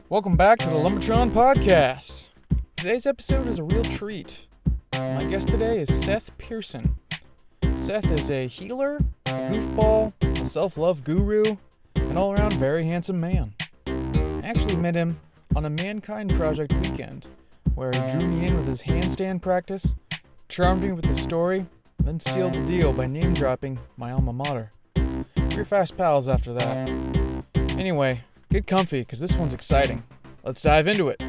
Welcome back to the Lumbertron podcast. Today's episode is a real treat. My guest today is Seth Pearson. Seth is a healer, a goofball, a self-love guru, an all-around very handsome man. I actually met him on a Mankind Project weekend, where he drew me in with his handstand practice, charmed me with his story, then sealed the deal by name-dropping my alma mater. We were fast pals after that. Anyway, get comfy, because this one's exciting. Let's dive into it.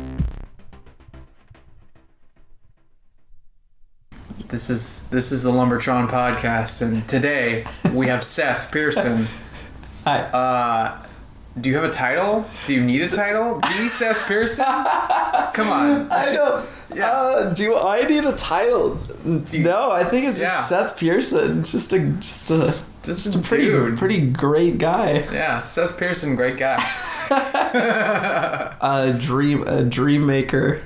This is the Lumbertron podcast, and today we have Seth Pearson. Hi. Do you have a title? Do you need a title? The Seth Pearson? Come on. I don't. Yeah. Do I need a title? No, I think it's just Seth Pearson. Just a pretty great guy. Yeah, Seth Pearson, great guy. A dream maker,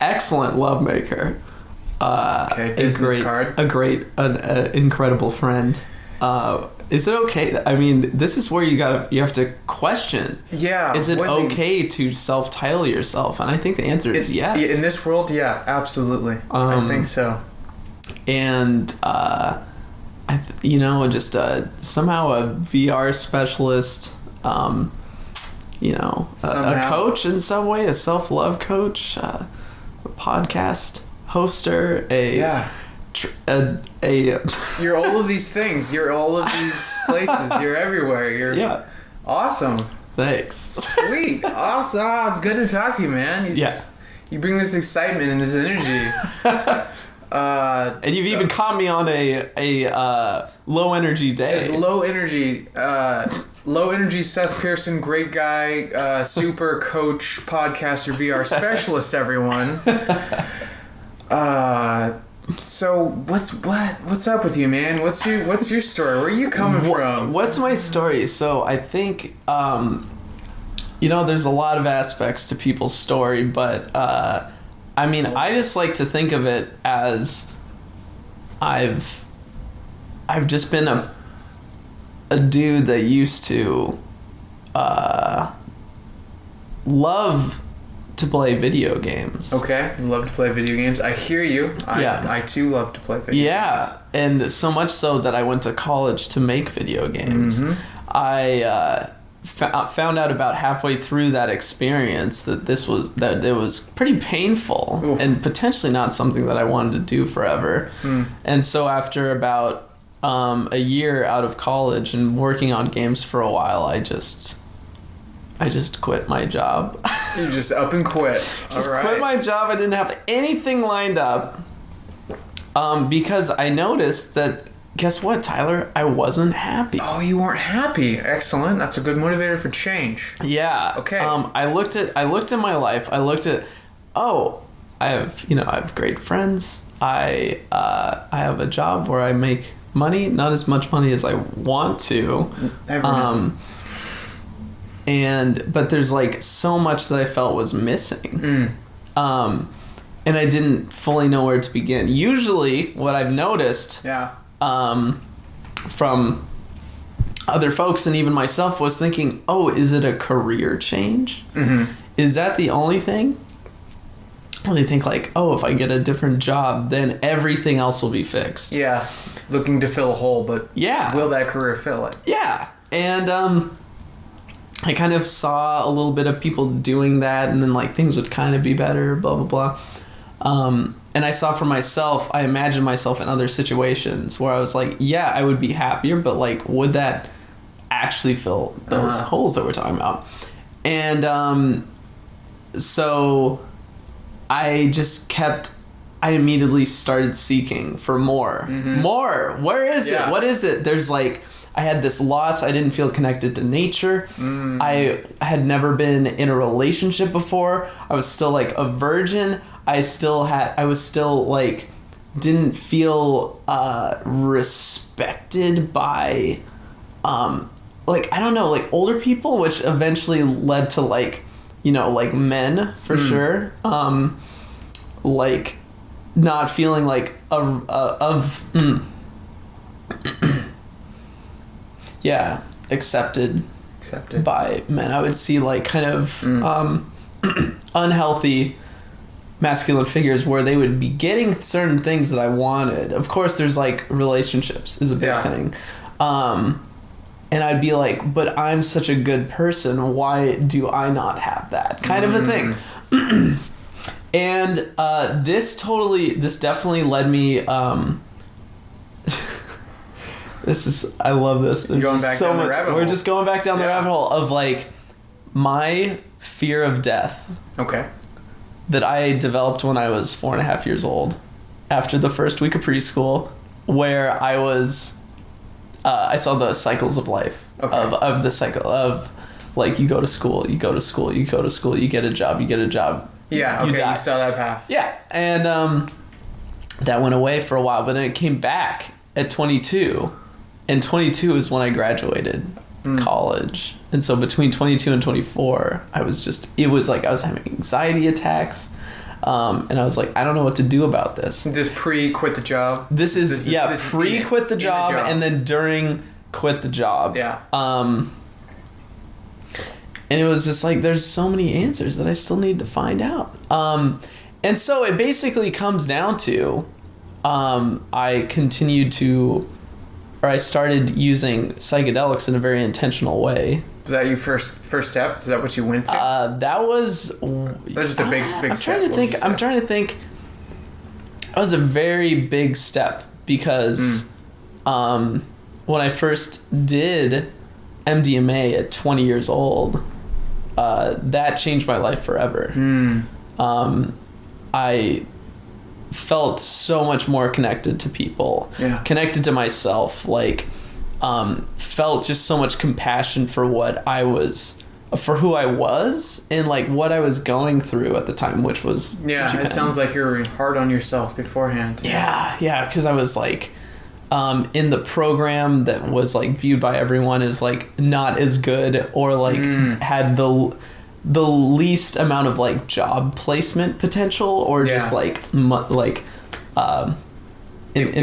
excellent love maker. An incredible friend. Is it okay? I mean, this is where you have to question. Yeah. Is it okay to self-title yourself? And I think the answer is yes. In this world, yeah, absolutely. I think so. And somehow a VR specialist, a coach in some way, a self-love coach, a podcast hoster, You're all of these things. You're all of these places. You're everywhere. You're awesome. Thanks. Sweet. Awesome. Oh, it's good to talk to you, man. You bring this excitement and this energy. And you've even caught me on a low energy day. It's low energy Seth Pearson, great guy, super coach, podcaster, VR specialist, everyone. So what's up with you, man? What's your story? Where are you coming from? What's my story? So I think there's a lot of aspects to people's story, but I just like to think of it as I've just been a dude that used to love to play video games. Okay, you love to play video games. I hear you. I too love to play video games. Yeah, and so much so that I went to college to make video games. Mm-hmm. I found out about halfway through that experience that it was pretty painful. Oof. And potentially not something that I wanted to do forever. And so after about a year out of college and working on games for a while, I just quit my job. You just up and quit. Quit my job. I didn't have anything lined up because I noticed that, guess what, Tyler? I wasn't happy. Oh, you weren't happy. Excellent. That's a good motivator for change. Yeah. Okay. I looked at my life. I looked at, I have great friends. I have a job where I make money, not as much money as I want to. But there's like so much that I felt was missing. And I didn't fully know where to begin. Usually what I've noticed from other folks and even myself was thinking, is it a career change? Mm-hmm. Is that the only thing? And they think like, if I get a different job, then everything else will be fixed. Yeah. Looking to fill a hole, but will that career fill it? Yeah. And I kind of saw a little bit of people doing that, and then like things would kind of be better, blah, blah, blah. And I saw for myself, I imagined myself in other situations where I was like, I would be happier, but like, would that actually fill those holes that we're talking about? And so I immediately started seeking for more. Mm-hmm. More! Where is it? What is it? There's like, I had this loss. I didn't feel connected to nature. I had never been in a relationship before. I was still like a virgin. I was still like didn't feel respected by like, I don't know, like older people, which eventually led to like, you know, like men for sure. Like not feeling like yeah, accepted by men. I would see like kind of unhealthy masculine figures where they would be getting certain things that I wanted. Of course, there's like relationships is a big thing. And I'd be like, but I'm such a good person. Why do I not have that? Kind of a thing. And this definitely led me. I love this. There's going back down the rabbit hole. We're just going back down the rabbit hole of like my fear of death. Okay. That I developed when I was 4.5 years old, after the first week of preschool, where I was. I saw the cycles of life, of the cycle of, like, you go to school, you go to school, you go to school, you get a job, you get a job. Yeah, okay, you saw that path. Yeah, and that went away for a while, but then it came back at 22, and 22 is when I graduated college. And so between 22 and 24, it was like I was having anxiety attacks. And I was like, I don't know what to do about this. Just pre-quit the job? This is pre-quit the job, and then during quit the job. Yeah. And it was just like, there's so many answers that I still need to find out. And so it basically comes down to, I started using psychedelics in a very intentional way. Was that your first step? Is that what you went to? That was just a big I'm step. I'm trying to think. That was a very big step because when I first did MDMA at 20 years old, that changed my life forever. I felt so much more connected to people, connected to myself, like felt just so much compassion for who I was, and like what I was going through at the time, which was Japan. It sounds like you're hard on yourself beforehand. Because I was like in the program that was like viewed by everyone as like not as good, or like had the least amount of like job placement potential, or just like in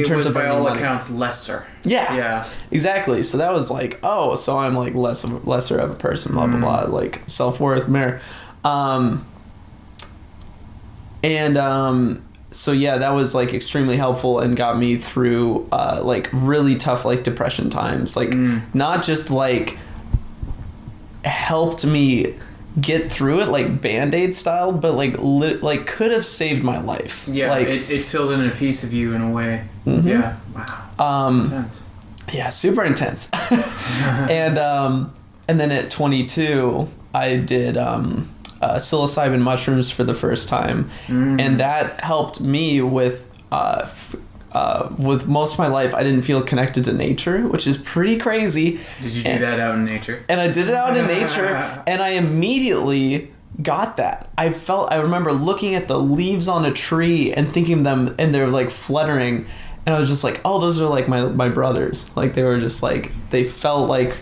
terms of by all accounts lesser. Yeah, exactly. So that was like, oh, so I'm like lesser of a person, blah blah blah, like self-worth, so yeah, that was like extremely helpful and got me through like really tough like depression times, like not just like helped me get through it like Band-Aid style, but like could have saved my life. Like it filled in a piece of you in a way. Wow. Intense. Yeah, super intense. And then at 22 I did psilocybin mushrooms for the first time, and that helped me with most of my life. I didn't feel connected to nature, which is pretty crazy. Did you do that out in nature? And I did it out in nature, and I immediately got that. I remember looking at the leaves on a tree and thinking them, and they're like fluttering, and I was just like, oh, those are like my brothers. Like they were just like, they felt like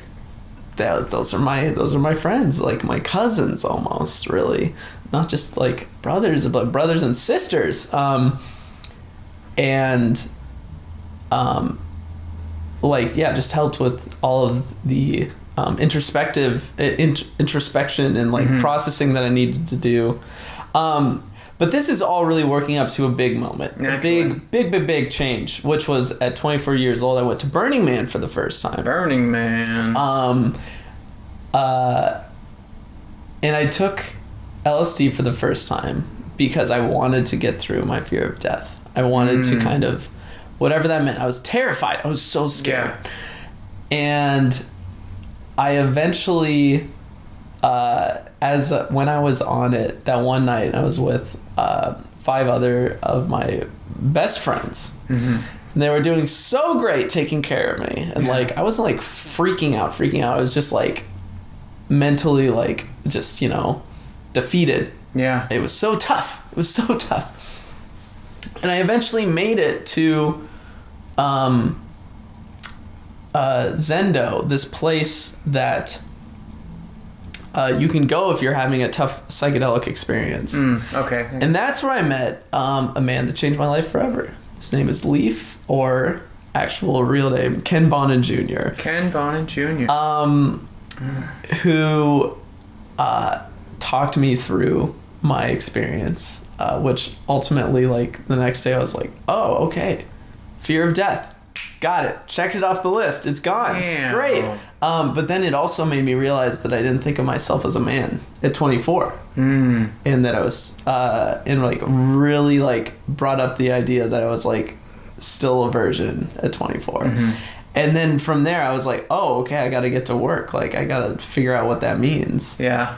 those are my friends, like my cousins almost, really, not just like brothers, but brothers and sisters. Just helped with all of the introspection and like processing that I needed to do. But this is all really working up to a big moment, Naturally. a big change, which was at 24 years old. I went to Burning Man for the first time. Burning Man. And I took LSD for the first time because I wanted to get through my fear of death. I wanted to kind of, whatever that meant. I was terrified. I was so scared. Yeah. And I eventually, when I was on it that one night, I was with 5 other of my best friends. And they were doing so great taking care of me. And like, I wasn't like freaking out. I was just like mentally like just, defeated. Yeah. It was so tough. And I eventually made it to Zendo, this place that you can go if you're having a tough psychedelic experience. Okay. And that's where I met a man that changed my life forever. His name is Leaf, or actual real name, Ken Bonin Jr. Ken Bonin Jr. Who talked me through my experience, which ultimately, like, the next day I was like, oh, okay, fear of death. Got it. Checked it off the list. It's gone. Damn. Great. But then it also made me realize that I didn't think of myself as a man at 24. And that I was, and like really like brought up the idea that I was like still a virgin at 24. And then from there I was like, oh, okay, I got to get to work. Like I got to figure out what that means. Yeah.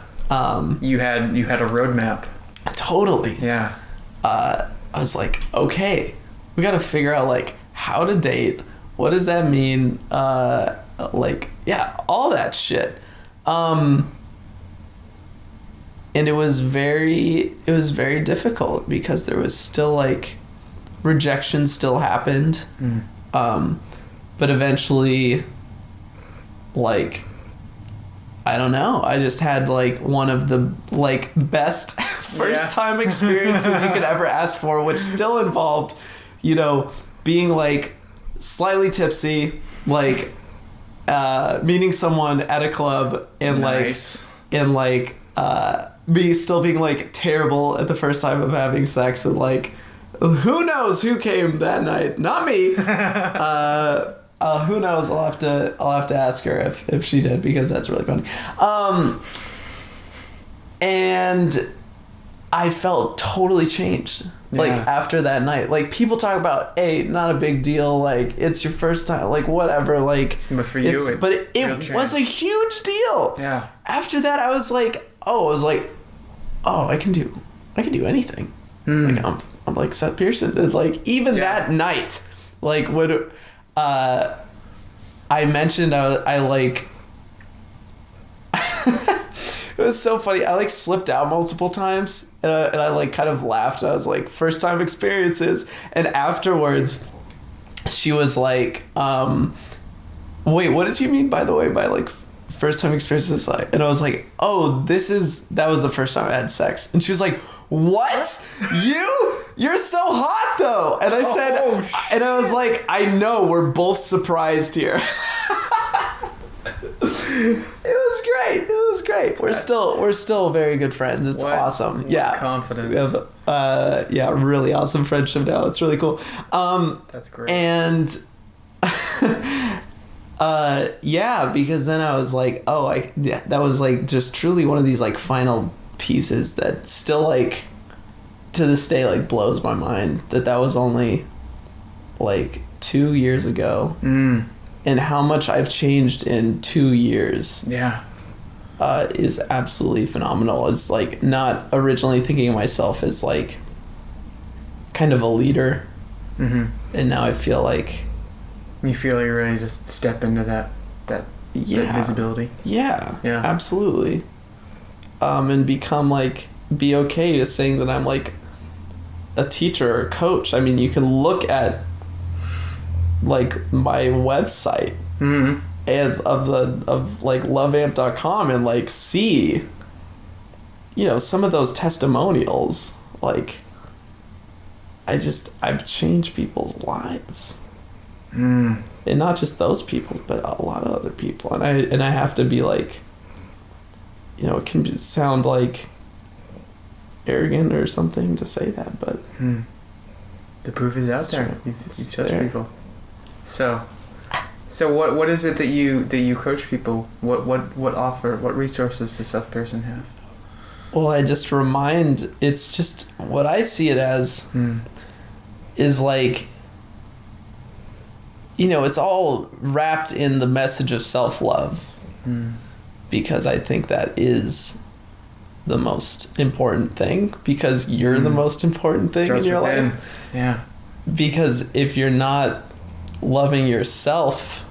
You had a roadmap. Totally. Yeah. I was like, okay, we got to figure out like how to date. What does that mean? Like, yeah, all that shit. And it was very difficult because there was still like rejection still happened. But eventually, like, I don't know, I just had like one of the like best first time experiences you could ever ask for, which still involved, you know, being like slightly tipsy, like meeting someone at a club and Nice. like me still being like terrible at the first time of having sex, and like who knows who came that night, not me. Who knows, I'll have to ask her if she did, because that's really funny. And I felt totally changed. Like after that night, like people talk about, hey, not a big deal, like it's your first time, like whatever, like, but for you, it was a huge deal. Yeah. After that, I was like, I can do anything. Like I'm like Seth Pearson. And like even that night, like when I mentioned I like it was so funny. I like slipped out multiple times, and I like kind of laughed. I was like, first time experiences. And afterwards, she was like, wait, what did you mean, by the way, by like first time experiences? And I was like, oh, that was the first time I had sex. And she was like, what? You're so hot though. And I said, and I was like, I know, we're both surprised here. It was great. We're still very good friends. It's awesome. What confidence. We have really awesome friendship now. It's really cool. That's great. And because then I was like, that was like just truly one of these like final pieces that still like to this day like blows my mind that was only like 2 years ago. And how much I've changed in 2 years is absolutely phenomenal. It's like not originally thinking of myself as like kind of a leader. And now I feel like you feel you're ready to step into that visibility. Yeah, absolutely. And become like, be okay with saying that I'm like a teacher or a coach. I mean, you can look at like my website and of like loveamp.com and like see, you know, some of those testimonials. Like I've changed people's lives. And not just those people, but a lot of other people. And I have to be like, you know, it can sound like arrogant or something to say that, but the proof is out there. You've touched people. So what is it that you coach people? What resources does Seth Pearson have? Well, it's just what I see it as is like, you know, it's all wrapped in the message of self-love, because I think that is the most important thing, because you're the most important thing in your life. Yeah. Because if you're not loving yourself,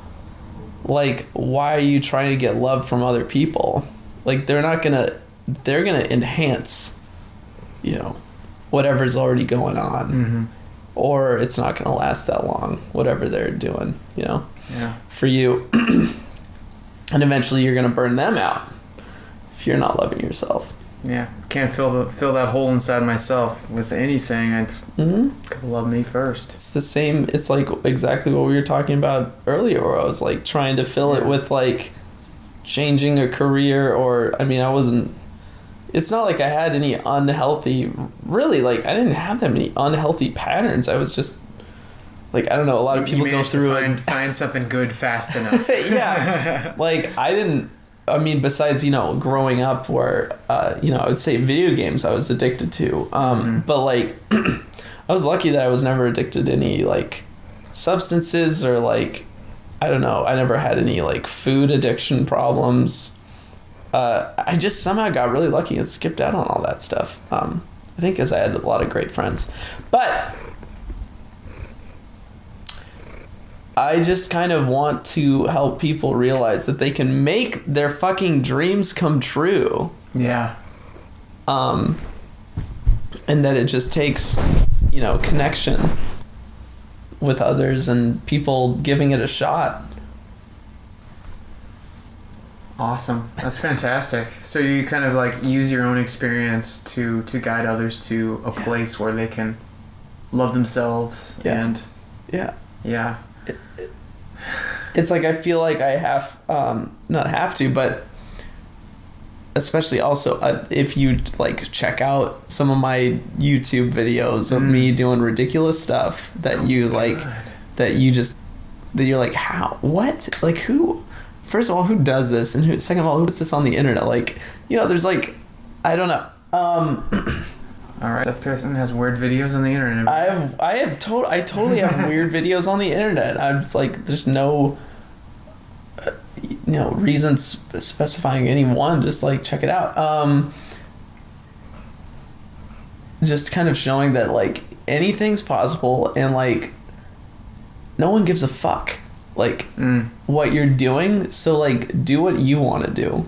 like, why are you trying to get love from other people? Like, they're gonna enhance, you know, whatever's already going on. or it's not going to last that long, whatever they're doing, you know, for you. And eventually you're going to burn them out if you're not loving yourself. Yeah, can't fill that hole inside myself with anything. It's gotta love me first. It's the same. It's like exactly what we were talking about earlier, where I was like trying to fill it with like changing a career, or I mean, I wasn't. It's not like I had any unhealthy. Really, like I didn't have that many unhealthy patterns. I was just like, I don't know. A lot of people go through and find something good fast enough. Yeah, like I didn't. I mean, besides, you know, growing up where, you know, I would say video games I was addicted to. But, like, I was lucky that I was never addicted to any, like, substances or, like, I don't know. I never had any, like, food addiction problems. I just somehow got really lucky and skipped out on all that stuff. I think because I had a lot of great friends. But I just kind of want to help people realize that they can make their fucking dreams come true. Yeah. And that it just takes, you know, connection with others and people giving it a shot. Awesome. That's fantastic. So you kind of like use your own experience to guide others to a place where they can love themselves and yeah. It's like I feel like I have not have to, but especially also if you like check out some of my YouTube videos of me doing ridiculous stuff that you like, that you're like, how, what, like who, first of all, who does this, and who, second of all, who puts this on the internet? Like, you know, there's like, I don't know. All right. Seth Pearson has weird videos on the internet. I totally have weird videos on the internet. I'm just like, there's no, you know, reason specifying any one. Just like check it out. Just kind of showing that like anything's possible, and like no one gives a fuck like what you're doing. So like do what you want to do.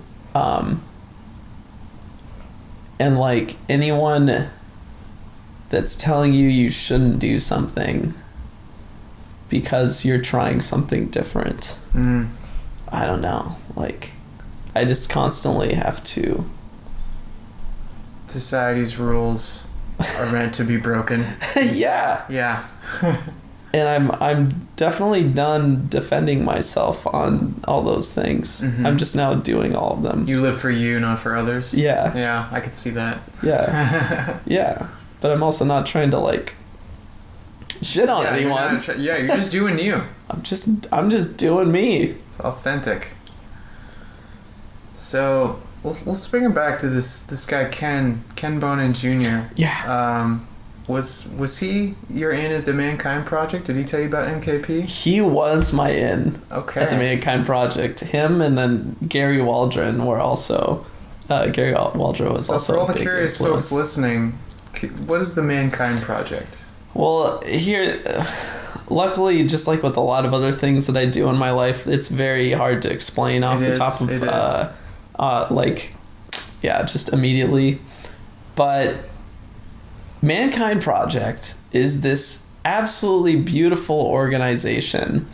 And like anyone that's telling you shouldn't do something because you're trying something different. I don't know. Like, I just constantly have to. Society's rules are meant to be broken. Yeah. Yeah. And I'm definitely done defending myself on all those things. I'm just now doing all of them. You live for you, not for others. Yeah. Yeah, I could see that. Yeah. Yeah. But I'm also not trying to like shit on anyone. You're just doing you. I'm just doing me. It's authentic. So let's bring it back to this guy Ken Bonin Jr. Yeah. Was he your in at the Mankind Project? Did he tell you about NKP? He was my in at the Mankind Project. Him and then Gary Waldron were also. Gary Waldron was also. So for all the curious folks listening, what is the Mankind Project? Well, here, luckily, just like with a lot of other things that I do in my life, it's very hard to explain off the top of, like, yeah, just immediately. But Mankind Project is this absolutely beautiful organization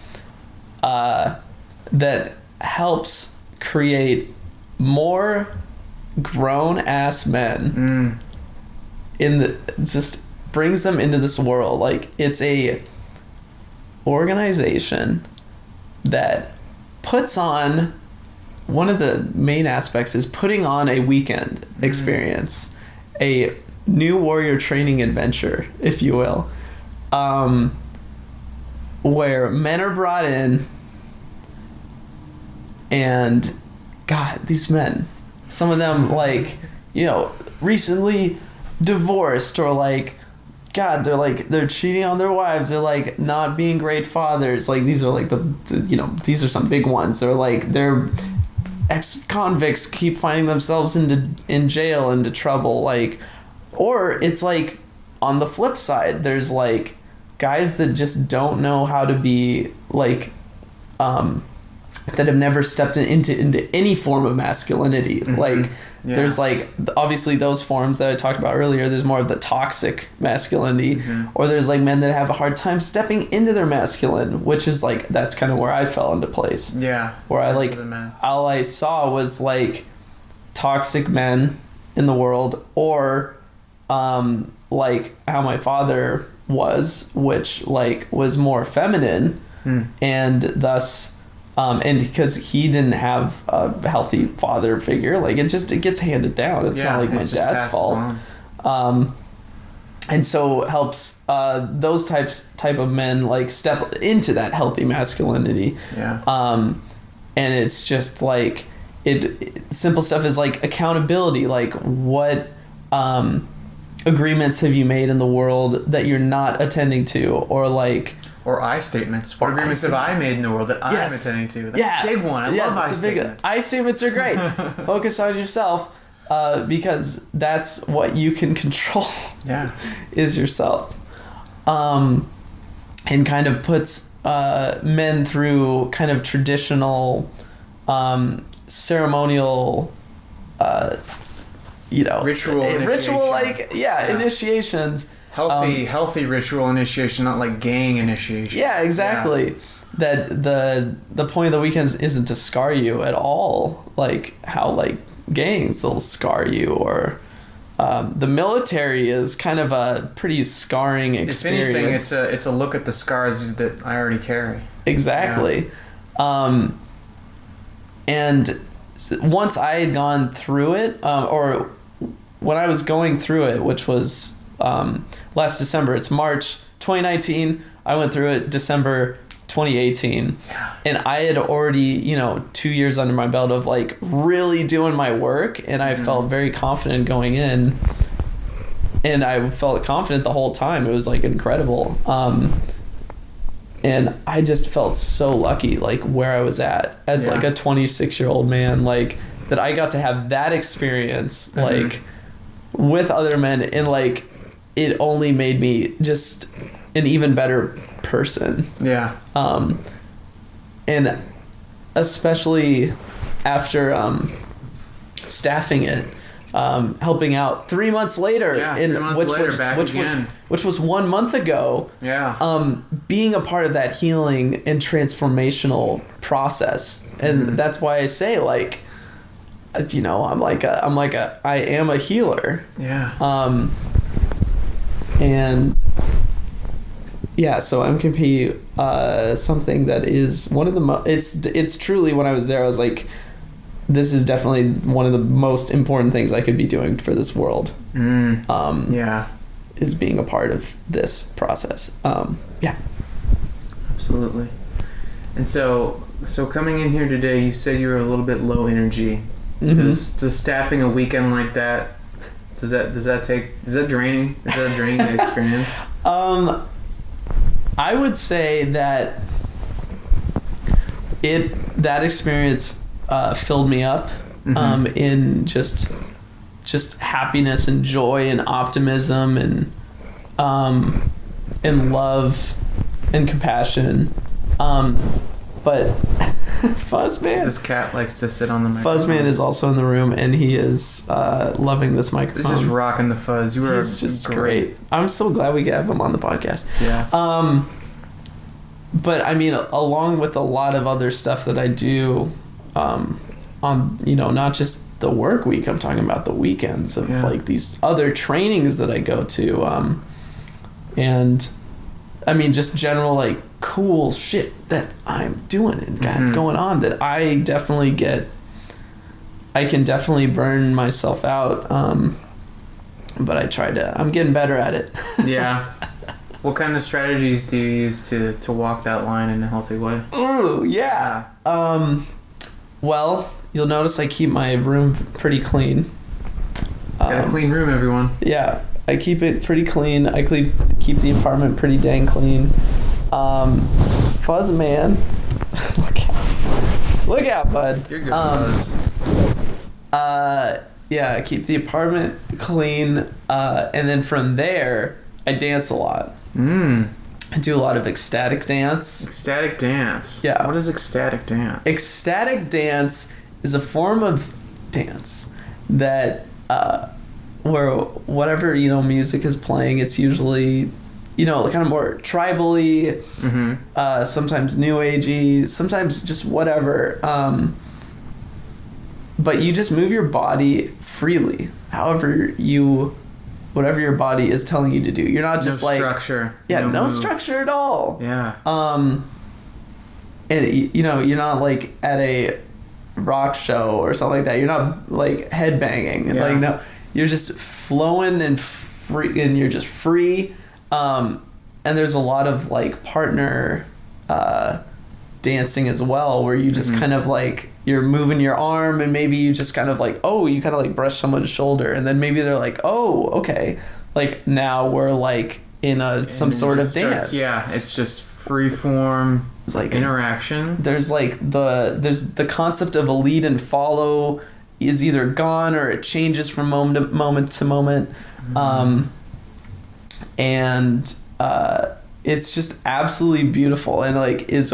that helps create more grown-ass men just brings them into this world. Like, it's a organization that puts on, one of the main aspects is putting on a weekend experience, a new warrior training adventure, if you will, where men are brought in, and God, these men, some of them, like, you know, recently divorced, or like, God, they're cheating on their wives, they're like not being great fathers, like these are like the you know, these are some big ones, or like they're ex-convicts keep finding themselves in jail, into trouble, like, or it's like on the flip side, there's like guys that just don't know how to be like that have never stepped into any form of masculinity. Like, there's like obviously those forms that I talked about earlier. There's more of the toxic masculinity, or there's like men that have a hard time stepping into their masculine, which is like, that's kind of where I fell into place. Yeah. Where I like, all I saw was like toxic men in the world, or like how my father was, which like was more feminine, and thus and because he didn't have a healthy father figure, like it gets handed down. It's not like my dad's fault. And so it helps those type of men like step into that healthy masculinity. And it's just like simple stuff is like accountability, like what agreements have you made in the world that you're not attending to, or like, or I statements. What agreements have I made in the world that I'm attending to? That's a big one. I love I statements. I statements are great. Focus on yourself, because that's what you can control. Is yourself. And kind of puts men through kind of traditional ceremonial ritual like initiations. Healthy ritual initiation, not like gang initiation. Yeah, exactly. That the point of the weekends isn't to scar you at all, like how like gangs will scar you, or the military is kind of a pretty scarring experience. If anything, it's a look at the scars that I already carry. Exactly. And once I had gone through it, or when I was going through it, which was last December, it's March 2019, I went through it December 2018, and I had already 2 years under my belt of like really doing my work, and I felt very confident going in, and I felt confident the whole time. It was like incredible, and I just felt so lucky, like where I was at as like a 26-year-old man, like that I got to have that experience like with other men, and like it only made me just an even better person. And especially after staffing it, helping out 3 months later, which was 1 month ago. Being a part of that healing and transformational process, and that's why I say like, I am a healer. And so MKP, something that is one of the it's truly, when I was there, I was like, this is definitely one of the most important things I could be doing for this world. Is being a part of this process. Absolutely. And so coming in here today, you said you were a little bit low energy. Does staffing a weekend like that, is that draining? Is that a draining experience? I would say that that experience filled me up in just happiness and joy and optimism and love and compassion. But Fuzzman, this cat likes to sit on the microphone. Fuzzman is also in the room, and he is loving this microphone. He's just rocking the fuzz. He's just great. I'm so glad we have him on the podcast. But I mean, along with a lot of other stuff that I do, on not just the work week, I'm talking about the weekends of like these other trainings that I go to, and I mean just general like cool shit that I'm doing and got going on that I can definitely burn myself out, but I'm getting better at it. What kind of strategies do you use to walk that line in a healthy way? Ooh, well, you'll notice I keep my room pretty clean. Got a clean room, everyone. I keep it pretty clean. I keep the apartment pretty dang clean. Fuzz man. Look out, bud. You're good, Fuzz. I keep the apartment clean, and then from there I dance a lot. I do a lot of ecstatic dance. Ecstatic dance. Yeah. What is ecstatic dance? Ecstatic dance is a form of dance that where whatever music is playing, it's usually kind of more tribally, sometimes new agey, sometimes just whatever. But you just move your body freely, whatever your body is telling you to do. You're not just no structure. Yeah, no moves. structure at all. Yeah. And you're not like at a rock show or something like that. You're not like headbanging. Yeah. Like no, you're just flowing and free, and you're just free. And there's a lot of like partner dancing as well, where you just kind of like you're moving your arm, and maybe you just kind of like you kind of like brush someone's shoulder, and then maybe they're like, oh, okay, like now we're like in some sort of dance. It's just free form. It's like interaction. There's like there's the concept of a lead and follow is either gone or it changes from moment to moment. And it's just absolutely beautiful, and like is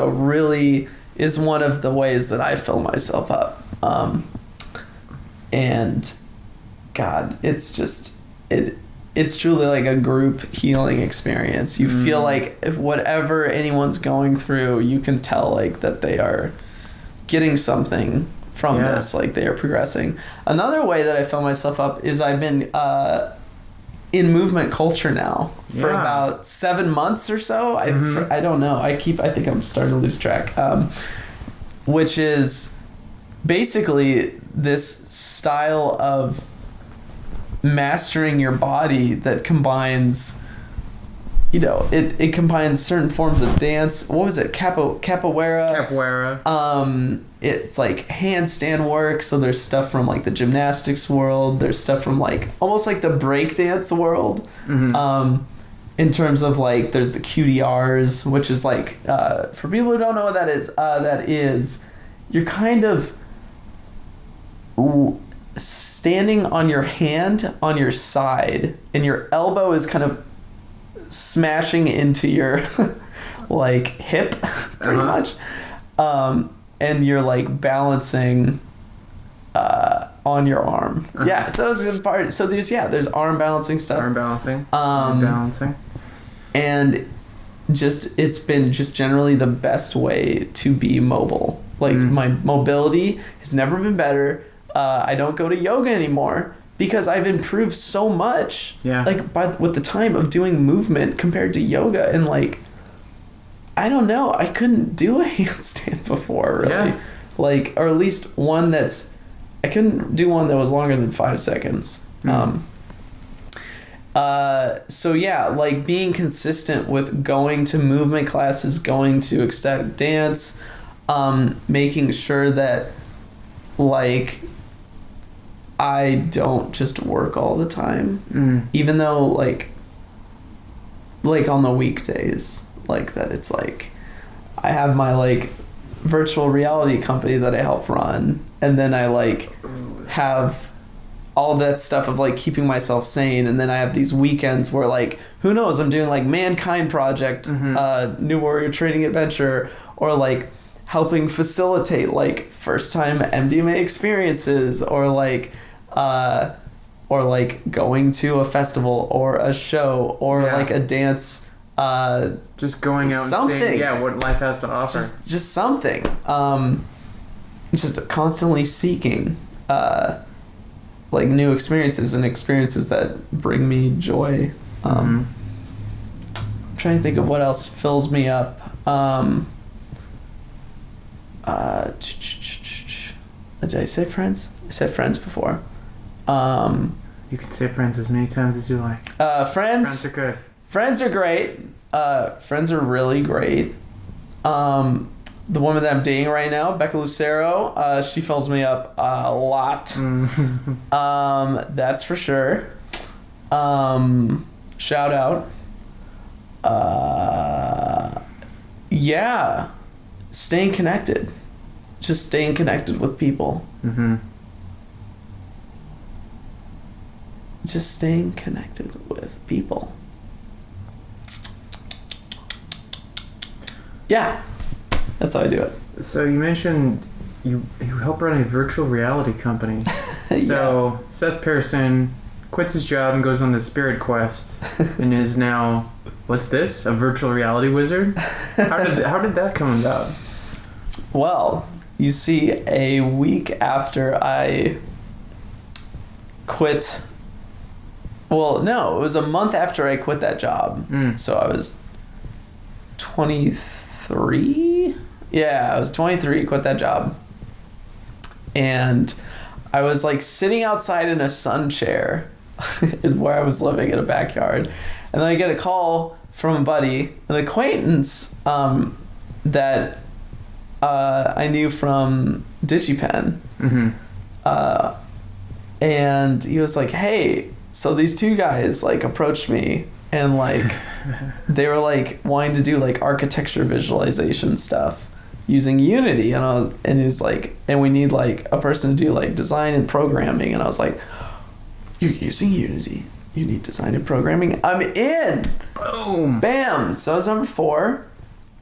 one of the ways that I fill myself up. And God, it's truly like a group healing experience. You feel like if whatever anyone's going through, you can tell like that they are getting something from this, like they are progressing. Another way that I fill myself up is I've been in movement culture now for about 7 months or so. I don't know. I think I'm starting to lose track. Which is basically this style of mastering your body that combines, it combines certain forms of dance. What was it? Capoeira. It's like handstand work. So there's stuff from like the gymnastics world. There's stuff from like almost like the breakdance world. In terms of like, there's the QDRs, which is like, for people who don't know what that is you're kind of standing on your hand on your side, and your elbow is kind of smashing into your like hip pretty much, and you're like balancing on your arm. So it's a part. So there's arm balancing stuff, arm balancing, and it's been just generally the best way to be mobile. Like my mobility has never been better. I don't go to yoga anymore because I've improved so much. Like with the time of doing movement compared to yoga, and like I don't know, I couldn't do a handstand before really. Like, or at least one I couldn't do one that was longer than 5 seconds. So like being consistent with going to movement classes, going to ecstatic dance, making sure that like I don't just work all the time, even though like on the weekdays, like that it's like I have my like virtual reality company that I help run, and then I like have all that stuff of like keeping myself sane, and then I have these weekends where like who knows, I'm doing like Mankind Project, New Warrior Training Adventure, or like helping facilitate like first time MDMA experiences, or like going to a festival or a show or like a dance, just going out something. And seeing what life has to offer, just something, just constantly seeking like new experiences and experiences that bring me joy. I'm trying to think of what else fills me up. Did I say friends? I said friends before. You can say friends as many times as you like. Friends are good. Friends are great. Friends are really great. The woman that I'm dating right now, Becca Lucero, she fills me up a lot. That's for sure. Shout out. Staying connected. Just staying connected with people. Just staying connected with people. Yeah, that's how I do it. So you mentioned you help run a virtual reality company. So Seth Pearson quits his job and goes on the spirit quest and is now, what's this? A virtual reality wizard? How did that come about? Well, you see, a week after I quit. Well, no, it was a month after I quit that job. So I was 23. Yeah, I was 23, quit that job. And I was like sitting outside in a sun chair where I was living in a backyard. And then I get a call from a buddy, an acquaintance that I knew from DigiPen. And he was like, hey, so these two guys like approached me and like they were like wanting to do like architecture visualization stuff using Unity, and he's like, and we need like a person to do like design and programming, and I was like, you're using Unity, you need design and programming, I'm in. Boom, bam. So I was number 4,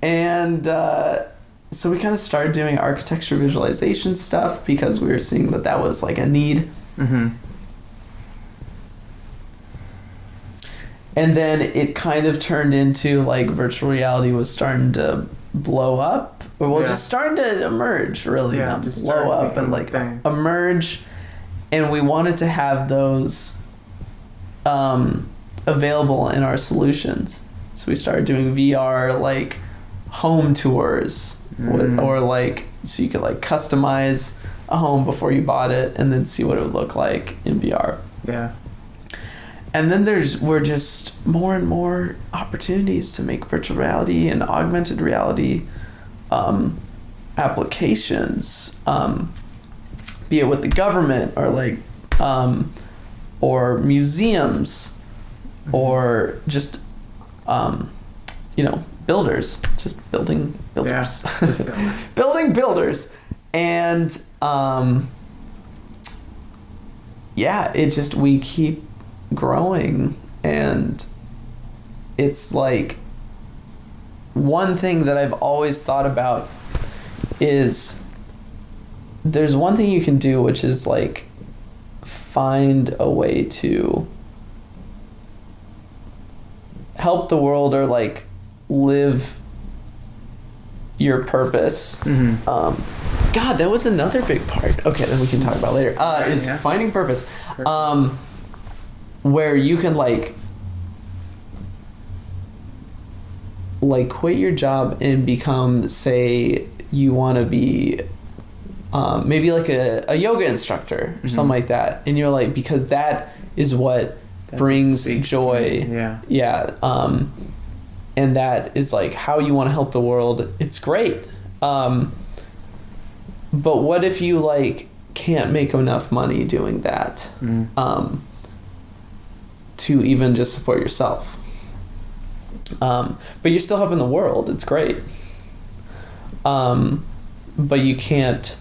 and so we kind of started doing architecture visualization stuff because we were seeing that was like a need. And then it kind of turned into like virtual reality was starting to blow up, or just starting to emerge, really, not blow up, and like emerge. And we wanted to have those available in our solutions. So we started doing VR like home tours, or like, so you could like customize a home before you bought it and then see what it would look like in VR. Yeah. And then were just more and more opportunities to make virtual reality and augmented reality applications, be it with the government or like, or museums, or just, builders, just building builders, building builders. And we keep growing, and it's like one thing that I've always thought about is there's one thing you can do, which is like find a way to help the world or like live your purpose. God, that was another big part. Okay, then we can talk about later. Finding purpose. Where you can like quit your job and become, say, you want to be maybe like a yoga instructor or something like that, and you're like, because that is what brings joy. And that is like how you want to help the world. It's great. But what if you like can't make enough money doing that to even just support yourself? But you're still helping the world. It's great. But you can't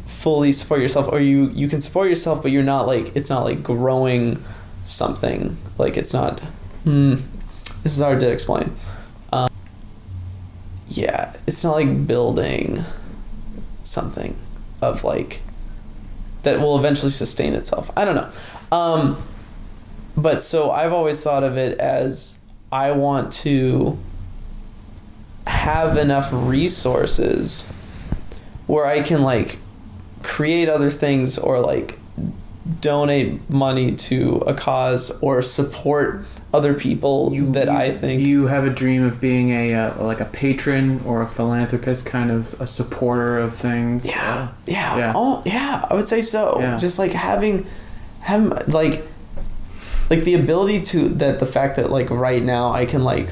fully support yourself, or you can support yourself, but you're not like, it's not like growing something. Like it's not, this is hard to explain. It's not like building something of like that will eventually sustain itself. I don't know. But so I've always thought of it as I want to have enough resources where I can like create other things, or like donate money to a cause, or support other people I think. Do you have a dream of being a like a patron or a philanthropist, kind of a supporter of things? Yeah. Oh, yeah, I would say so. Yeah. Just like having like the ability to, that the fact that like right now I can like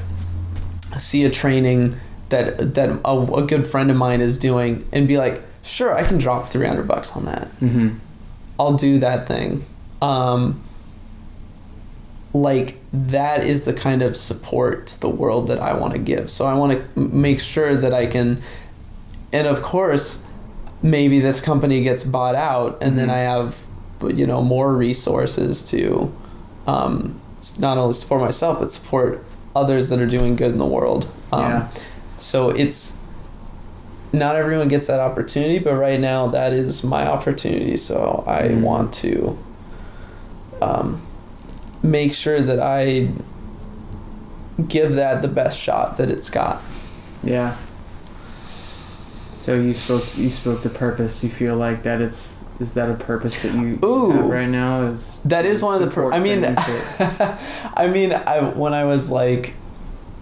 see a training that a good friend of mine is doing and be like, sure, I can drop $300 on that. I'll do that thing. Like that is the kind of support to the world that I want to give. So I want to make sure that I can, and of course, maybe this company gets bought out, and then I have, more resources to not only support myself, but support others that are doing good in the world. So it's not everyone gets that opportunity, but right now that is my opportunity. So I want to make sure that I give that the best shot that it's got. Yeah. So you spoke the purpose. You feel like that is that a purpose that you have right now? That is one of the I mean, when I was like,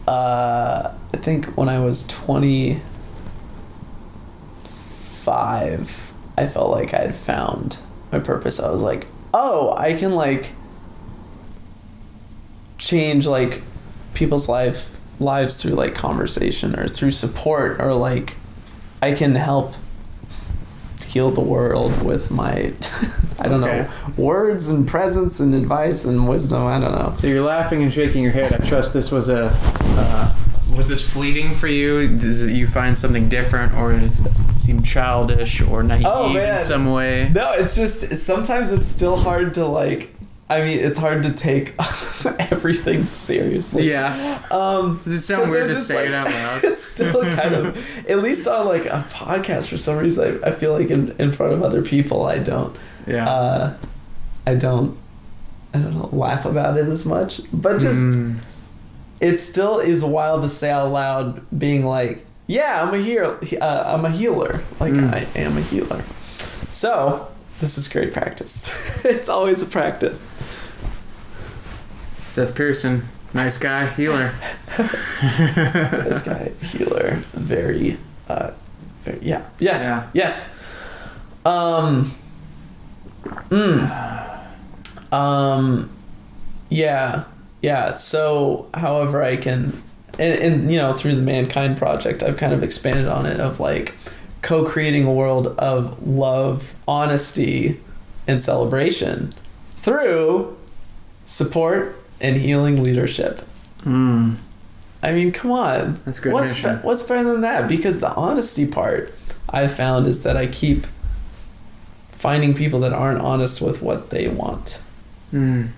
I think when I was 25, I felt like I had found my purpose. I was like, oh, I can like change like people's lives through like conversation or through support, or like I can help heal the world with my I don't know, words and presence and advice and wisdom. I don't know. So you're laughing and shaking your head. I trust this was was this fleeting for you? Does you find something different, or does it seem childish or naive in some way? No, it's just sometimes it's still hard to like. I mean, it's hard to take everything seriously. Yeah. Does it sound weird to say it out loud? It's still kind of, at least on like a podcast for some reason, I feel like in front of other people, I don't. Yeah. I don't know, laugh about it as much. But just, it still is wild to say out loud, being like, yeah, I'm a healer. Like, I am a healer. So, this is great practice. It's always a practice. Seth Pearson, nice guy, healer. Nice guy, healer. Very, yeah. Yes. Yeah. Yes. Yeah. So, however I can, and you know, through the Mankind Project, I've kind of expanded on it of like co-creating a world of love, honesty, and celebration through support and healing leadership. I mean, come on. That's good. What's better than that? Because the honesty part I've found is that I keep finding people that aren't honest with what they want. And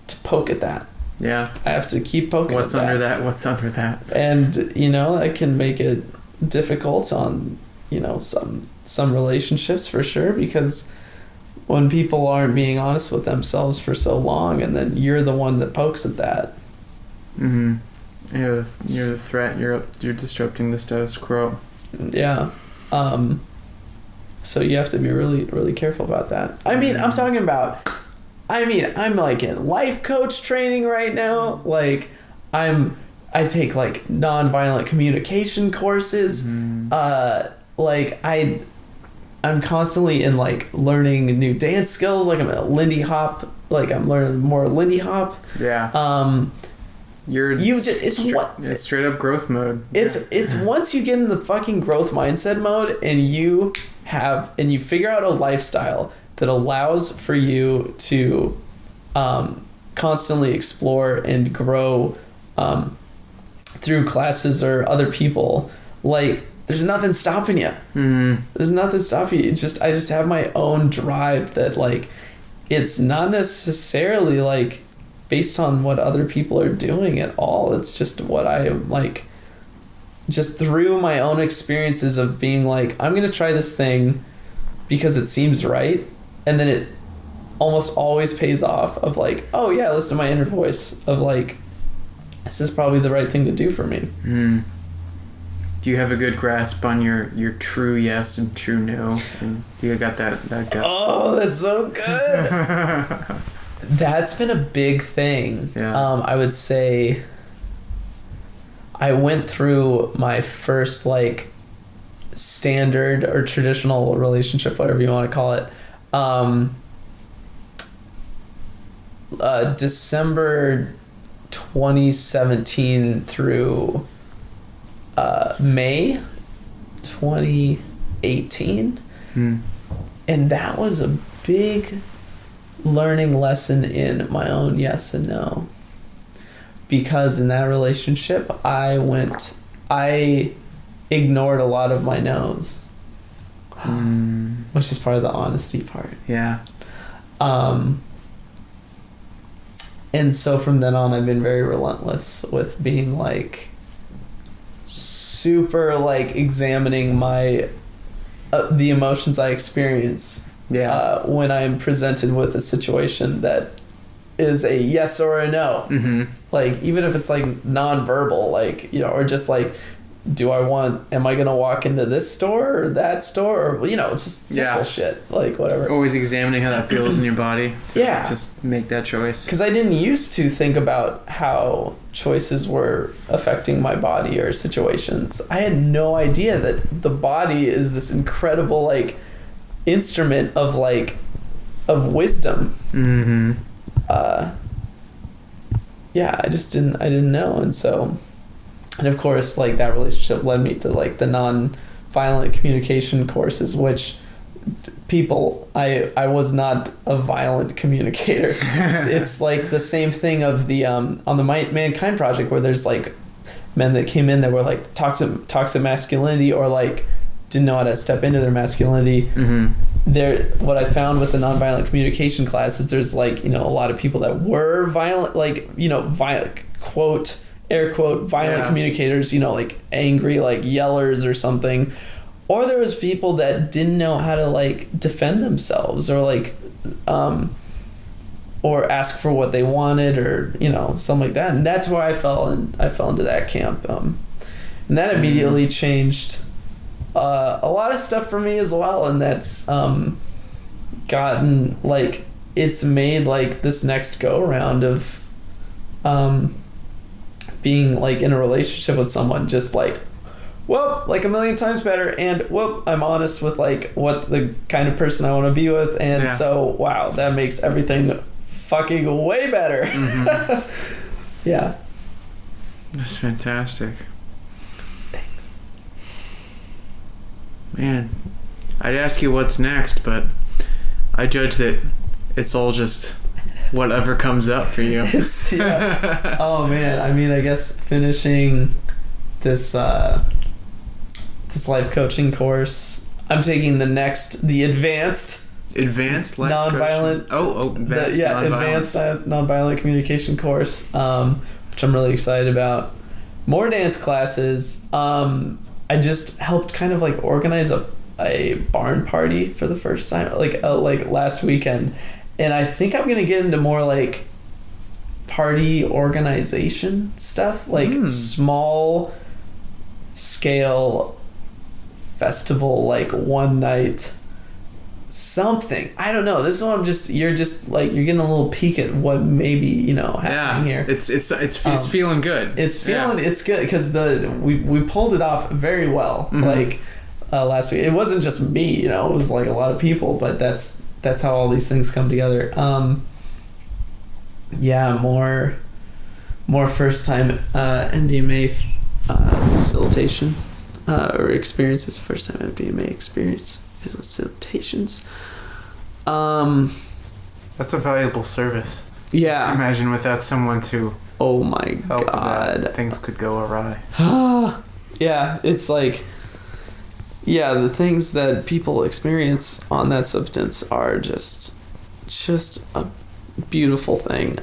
to poke at that. Yeah. I have to keep poking What's at under that. What's under that? And, you know, that can make it difficult on, you know, some relationships for sure, because when people aren't being honest with themselves for so long, and then you're the one that pokes at that. You're the threat. You're disrupting the status quo. Yeah. So you have to be really, really careful about that. I mean, I'm like in life coach training right now. Like, I take like nonviolent communication courses. Like I'm constantly in like learning new dance skills. Like I'm at Lindy Hop. Like I'm learning more Lindy Hop. Yeah. It's straight up growth mode. It's once you get in the fucking growth mindset mode, and you figure out a lifestyle that allows for you to constantly explore and grow through classes or other people. Like, there's nothing stopping you. There's nothing stopping you. I just have my own drive that, like, it's not necessarily like based on what other people are doing at all. It's just what I am, like, just through my own experiences of being like, I'm gonna try this thing because it seems right, and then it almost always pays off of like, oh yeah, listen to my inner voice of like, this is probably the right thing to do for me. Do you have a good grasp on your true yes and true no? And you got that gut? Oh, that's so good. That's been a big thing. Yeah. I would say I went through my first like standard or traditional relationship, whatever you want to call it, December 2017 through May 2018. And that was a big learning lesson in my own yes and no, because in that relationship I ignored a lot of my no's, which is part of the honesty part. And And so from then on, I've been very relentless with being like super like examining my the emotions I experience when I'm presented with a situation that is a yes or a no. Mm-hmm. Like even if it's like nonverbal, like, you know, or just like, am I gonna walk into this store or that store, or, you know, just simple shit, like whatever. Always examining how that feels in your body to Yeah. just make that choice. Because I didn't used to think about how choices were affecting my body or situations. I had no idea that the body is this incredible like instrument of wisdom. Mm-hmm. I didn't know. And so, and of course, like that relationship led me to like the non-violent communication courses, which I was not a violent communicator. It's like the same thing of the on the Mankind Project, where there's like men that came in that were like toxic masculinity, or like didn't know how to step into their masculinity. Mm-hmm. What I found with the nonviolent communication class is there's like, you know, a lot of people that were violent, like, you know, violent, quote, air quote, violent communicators, you know, like angry, like yellers or something. Or there was people that didn't know how to like defend themselves, or like, or ask for what they wanted, or, you know, something like that. And that's where I fell into that camp. And that immediately changed a lot of stuff for me as well. And that's gotten like, it's made like this next go around of being like in a relationship with someone just like, whoop, like a million times better, and whoop, I'm honest with like what the kind of person I want to be with, and so wow, that makes everything fucking way better. Mm-hmm. Yeah, that's fantastic. Thanks, man. I'd ask you what's next, but I judge that it's all just whatever comes up for you. Oh man, I mean, I guess finishing this life coaching course. I'm taking the advanced life nonviolent coaching. Advanced nonviolent communication course, which I'm really excited about. More dance classes. I just helped kind of like organize a barn party for the first time, like last weekend, and I think I'm gonna get into more like party organization stuff, like small scale festival, like one night something. I don't know. This is what you're getting a little peek at what maybe, you know, happening here. It's feeling good. It's good because we pulled it off very well. Like last week, it wasn't just me, you know, it was like a lot of people, but that's how all these things come together. More first time MDMA facilitation or experiences. First time MDMA experience facilitations. That's a valuable service. Yeah. Imagine without someone to. Oh my help God. That things could go awry. Yeah, it's like, the things that people experience on that substance are just a beautiful thing.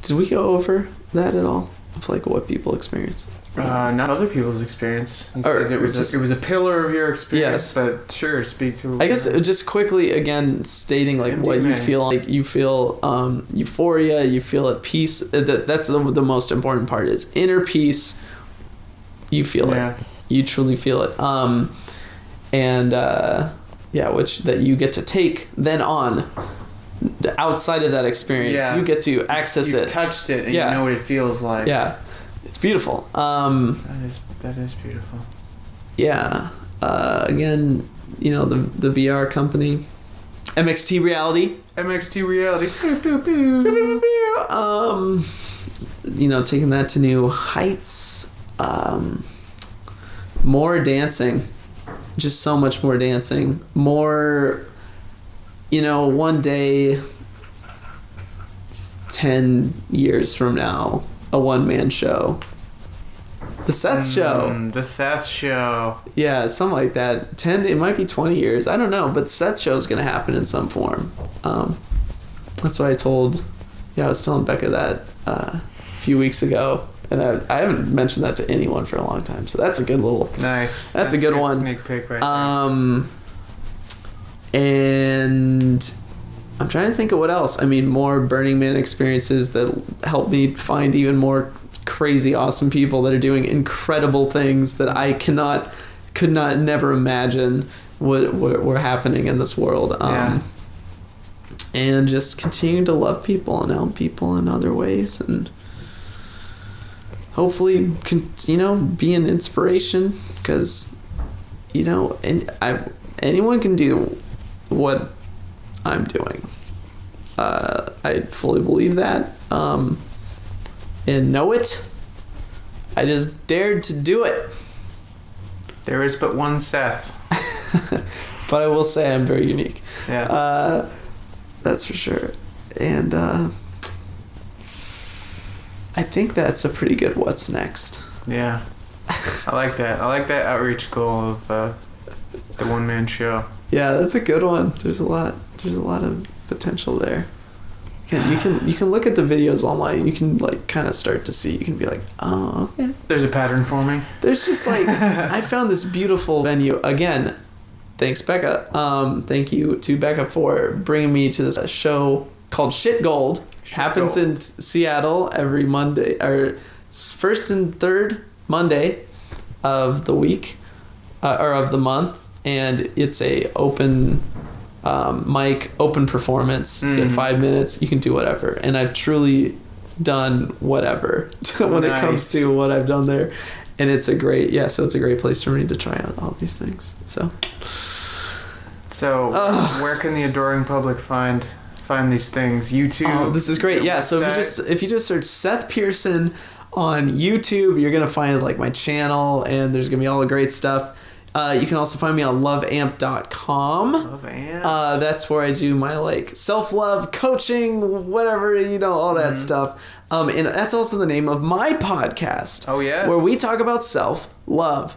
Did we go over that at all? Of like what people experience? Not other people's experience. You said it was a pillar of your experience. Yes. But sure, speak to. I guess just quickly again stating like MDMA. What you feel like. You feel euphoria. You feel at peace. That's the most important part is inner peace. You feel it. You truly feel it. Which that you get to take then on. Outside of that experience, you get to access it. You've touched it and you know what it feels like. Yeah, it's beautiful. That is beautiful. Yeah. Again, you know, the VR company, MXT Reality. You know, taking that to new heights. More dancing, just so much more dancing. More. You know, one day, 10 years from now, a one-man show. The Seth Show. The Seth Show. Yeah, something like that. It might be 20 years. I don't know, but Seth Show's going to happen in some form. That's what I told. Yeah, I was telling Becca that a few weeks ago, and I haven't mentioned that to anyone for a long time. So that's a good little. Nice. That's a good one. Sneak peek right there. And I'm trying to think of what else. I mean, more Burning Man experiences that help me find even more crazy, awesome people that are doing incredible things that I could not never imagine what were happening in this world. And just continue to love people and help people in other ways, and hopefully, be an inspiration, because, anyone can do what I'm doing. I fully believe that, and know it. I just dared to do it. There is but one Seth. But I will say I'm very unique. Yeah. That's for sure. And I think that's a pretty good what's next. Yeah. I like that. I like that outreach goal of the one-man show. Yeah, that's a good one. There's a lot of potential there. You can look at the videos online. You can kind of start to see. You can be like, oh, okay. There's a pattern for me. There's just I found this beautiful venue again. Thanks, Becca. Thank you to Becca for bringing me to this show called Shit Gold. Happens in Seattle every Monday, or first and third Monday of the week, or of the month, and it's a open mic, open performance. You get 5 minutes. You can do whatever, and I've truly done whatever when it comes to what I've done there. And it's a great place for me to try out all these things. So where can the adoring public find these things? YouTube. Oh, this is great. Yeah. So if you just search Seth Pearson on YouTube, you're gonna find my channel, and there's gonna be all the great stuff. You can also find me on loveamp.com. LoveAmp. That's where I do my self-love coaching, whatever, all that stuff. And that's also the name of my podcast. Oh, yes. Where we talk about self-love.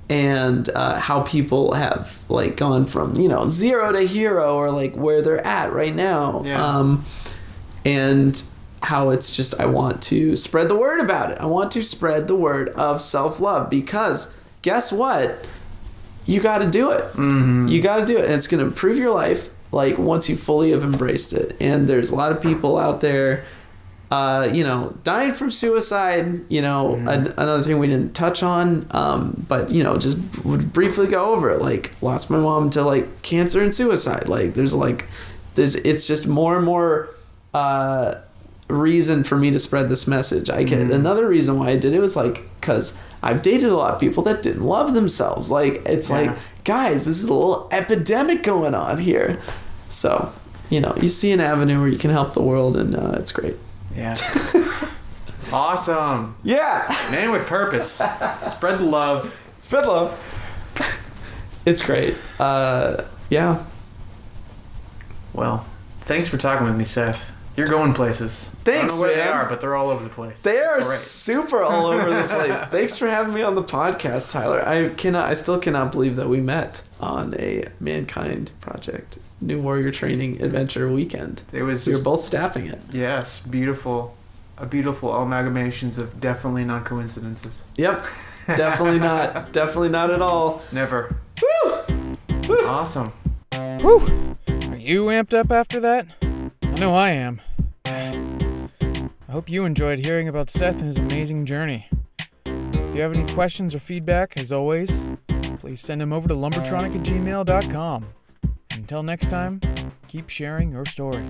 And how people have gone from, zero to hero, or where they're at right now. Yeah. And how it's just, I want to spread the word about it. I want to spread the word of self-love, because guess what? You got to do it. Mm-hmm. You got to do it. And it's going to improve your life, once you fully have embraced it. And there's a lot of people out there, dying from suicide, another thing we didn't touch on, but, just would briefly go over it. Lost my mom to, cancer and suicide. It's just more and more, reason for me to spread this message. Another reason why I did it was because I've dated a lot of people that didn't love themselves. Guys, this is a little epidemic going on here. So, you see an avenue where you can help the world, and it's great. Yeah. Awesome. Yeah. Man with purpose. Spread the love. Spread love. It's great. Yeah. Well, thanks for talking with me, Seth. You're going places. Thanks, I don't know where man. they are, but they're all over the place. They are super all over the place. Thanks for having me on the podcast, Tyler. I still cannot believe that we met on a Mankind Project New Warrior Training Adventure weekend. We were both staffing it. Yes, beautiful amalgamations of definitely not coincidences. Yep. Definitely not. Definitely not at all. Never. Woo! Awesome. Whew! Are you amped up after that? I know I am. I hope you enjoyed hearing about Seth and his amazing journey. If you have any questions or feedback, as always, please send them over to lumbertronic@gmail.com. Until next time, keep sharing your story.